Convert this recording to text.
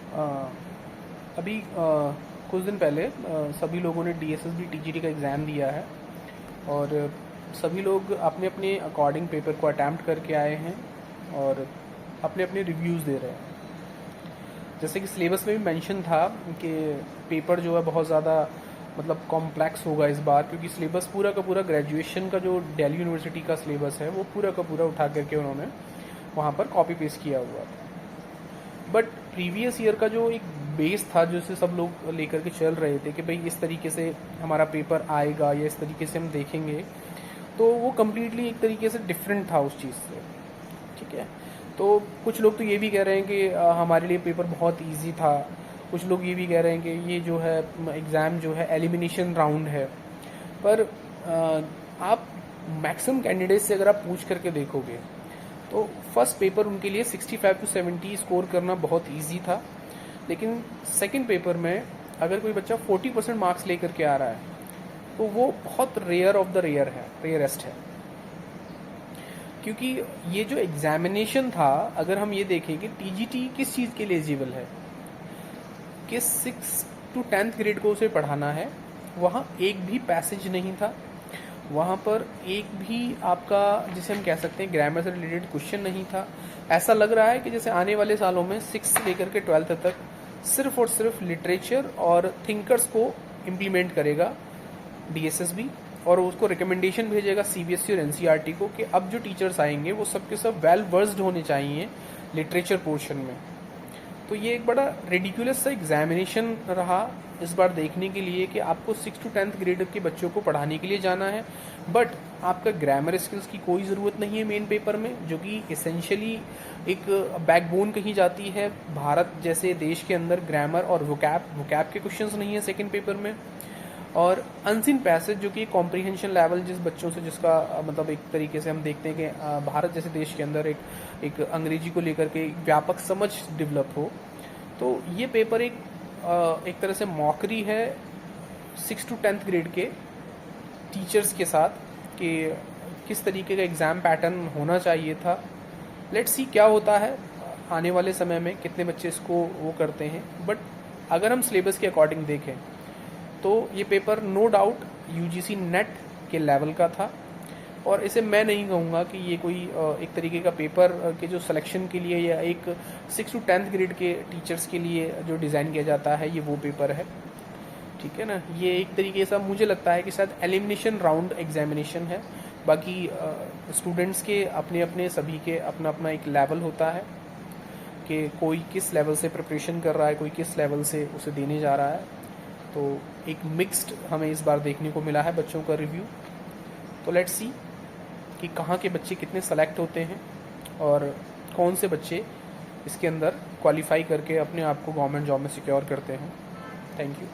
अ, अभी कुछ दिन पहले सभी लोगों ने डीएसएसबी टीजीटी का एग्ज़ाम दिया है और सभी लोग अपने अपने अकॉर्डिंग पेपर को अटैम्प्ट करके आए हैं और अपने अपने रिव्यूज़ दे रहे हैं। जैसे कि सिलेबस में भी मेंशन था कि पेपर जो है बहुत ज़्यादा मतलब कॉम्प्लेक्स होगा इस बार, क्योंकि सिलेबस पूरा का पूरा ग्रेजुएशन का जो दिल्ली यूनिवर्सिटी का सिलेबस है वो पूरा का पूरा उठा करके उन्होंने वहाँ पर कॉपी पेस्ट किया हुआ था। बट प्रीवियस ईयर का जो एक बेस था जिसे सब लोग लेकर के चल रहे थे कि भाई इस तरीके से हमारा पेपर आएगा या इस तरीके से हम देखेंगे, तो वो कम्प्लीटली एक तरीके से डिफरेंट था उस चीज़ से। ठीक है, तो कुछ लोग तो ये भी कह रहे हैं कि हमारे लिए पेपर बहुत इजी था। कुछ लोग ये भी कह रहे हैं कि ये जो है एग्ज़ाम जो है एलिमिनेशन राउंड है। पर आप मैक्सिमम कैंडिडेट से अगर आप पूछ करके देखोगे तो फर्स्ट पेपर उनके लिए 65 टू 70 स्कोर करना बहुत इजी था। लेकिन सेकंड पेपर में अगर कोई बच्चा 40% मार्क्स लेकर के आ रहा है तो वो बहुत रेयर ऑफ द रेयर है, रेयरेस्ट है। क्योंकि ये जो एग्जामिनेशन था, अगर हम ये देखें कि टीजीटी किस चीज़ के लिए एलिजिबल है, कि 6 टू 10th ग्रेड को उसे पढ़ाना है, वहाँ एक भी पैसेज नहीं था, वहाँ पर एक भी आपका जिसे हम कह सकते हैं ग्रामर से रिलेटेड क्वेश्चन नहीं था। ऐसा लग रहा है कि जैसे आने वाले सालों में 6 से लेकर के 12th तक सिर्फ और सिर्फ लिटरेचर और थिंकर्स को इम्प्लीमेंट करेगा डीएसएसबी, और उसको रिकमेंडेशन भेजेगा सीबीएसई और एनसीईआरटी को कि अब जो टीचर्स आएंगे वो सबके सब वेल वर्स्ड होने चाहिए लिटरेचर पोर्शन में। तो ये एक बड़ा रेडिकुलस सा एग्जामिनेशन रहा इस बार देखने के लिए कि आपको 6 टू 10th ग्रेड के बच्चों को पढ़ाने के लिए जाना है, बट आपका ग्रामर स्किल्स की कोई ज़रूरत नहीं है मेन पेपर में, जो कि इसेंशियली एक बैकबोन कही जाती है भारत जैसे देश के अंदर। ग्रामर और वोकैब के क्वेश्चंस नहीं है सेकंड पेपर में, और अनसीन पैसेज जो कि कॉम्प्रीहेंशन लेवल जिस बच्चों से जिसका मतलब एक तरीके से हम देखते हैं कि भारत जैसे देश के अंदर एक अंग्रेजी को लेकर के एक व्यापक समझ डेवलप हो, तो ये पेपर एक तरह से मॉकरी है 6 टू 10th ग्रेड के टीचर्स के साथ कि किस तरीके का एग्ज़ाम पैटर्न होना चाहिए था। लेट्स सी क्या होता है आने वाले समय में, कितने बच्चे इसको वो करते हैं। बट अगर हम सिलेबस के अकॉर्डिंग देखें तो ये paper no doubt UGC NET के लेवल का था, और इसे मैं नहीं कहूँगा कि ये कोई एक तरीके का पेपर के जो सिलेक्शन के लिए या एक 6 टू 10th ग्रेड के टीचर्स के लिए जो डिज़ाइन किया जाता है ये वो पेपर है। ठीक है ना, ये एक तरीके से मुझे लगता है कि शायद एलिमिनेशन राउंड एग्जामिनेशन है। बाकी स्टूडेंट्स के अपने अपने सभी के अपना अपना एक लेवल होता है कि कोई किस लेवल से प्रिपरेशन कर रहा है, कोई किस लेवल से उसे देने जा रहा है। तो एक मिक्स्ड हमें इस बार देखने को मिला है बच्चों का रिव्यू। तो लेट्स सी कि कहाँ के बच्चे कितने सेलेक्ट होते हैं और कौन से बच्चे इसके अंदर क्वालिफाई करके अपने आप को गवर्नमेंट जॉब में सिक्योर करते हैं। Thank you.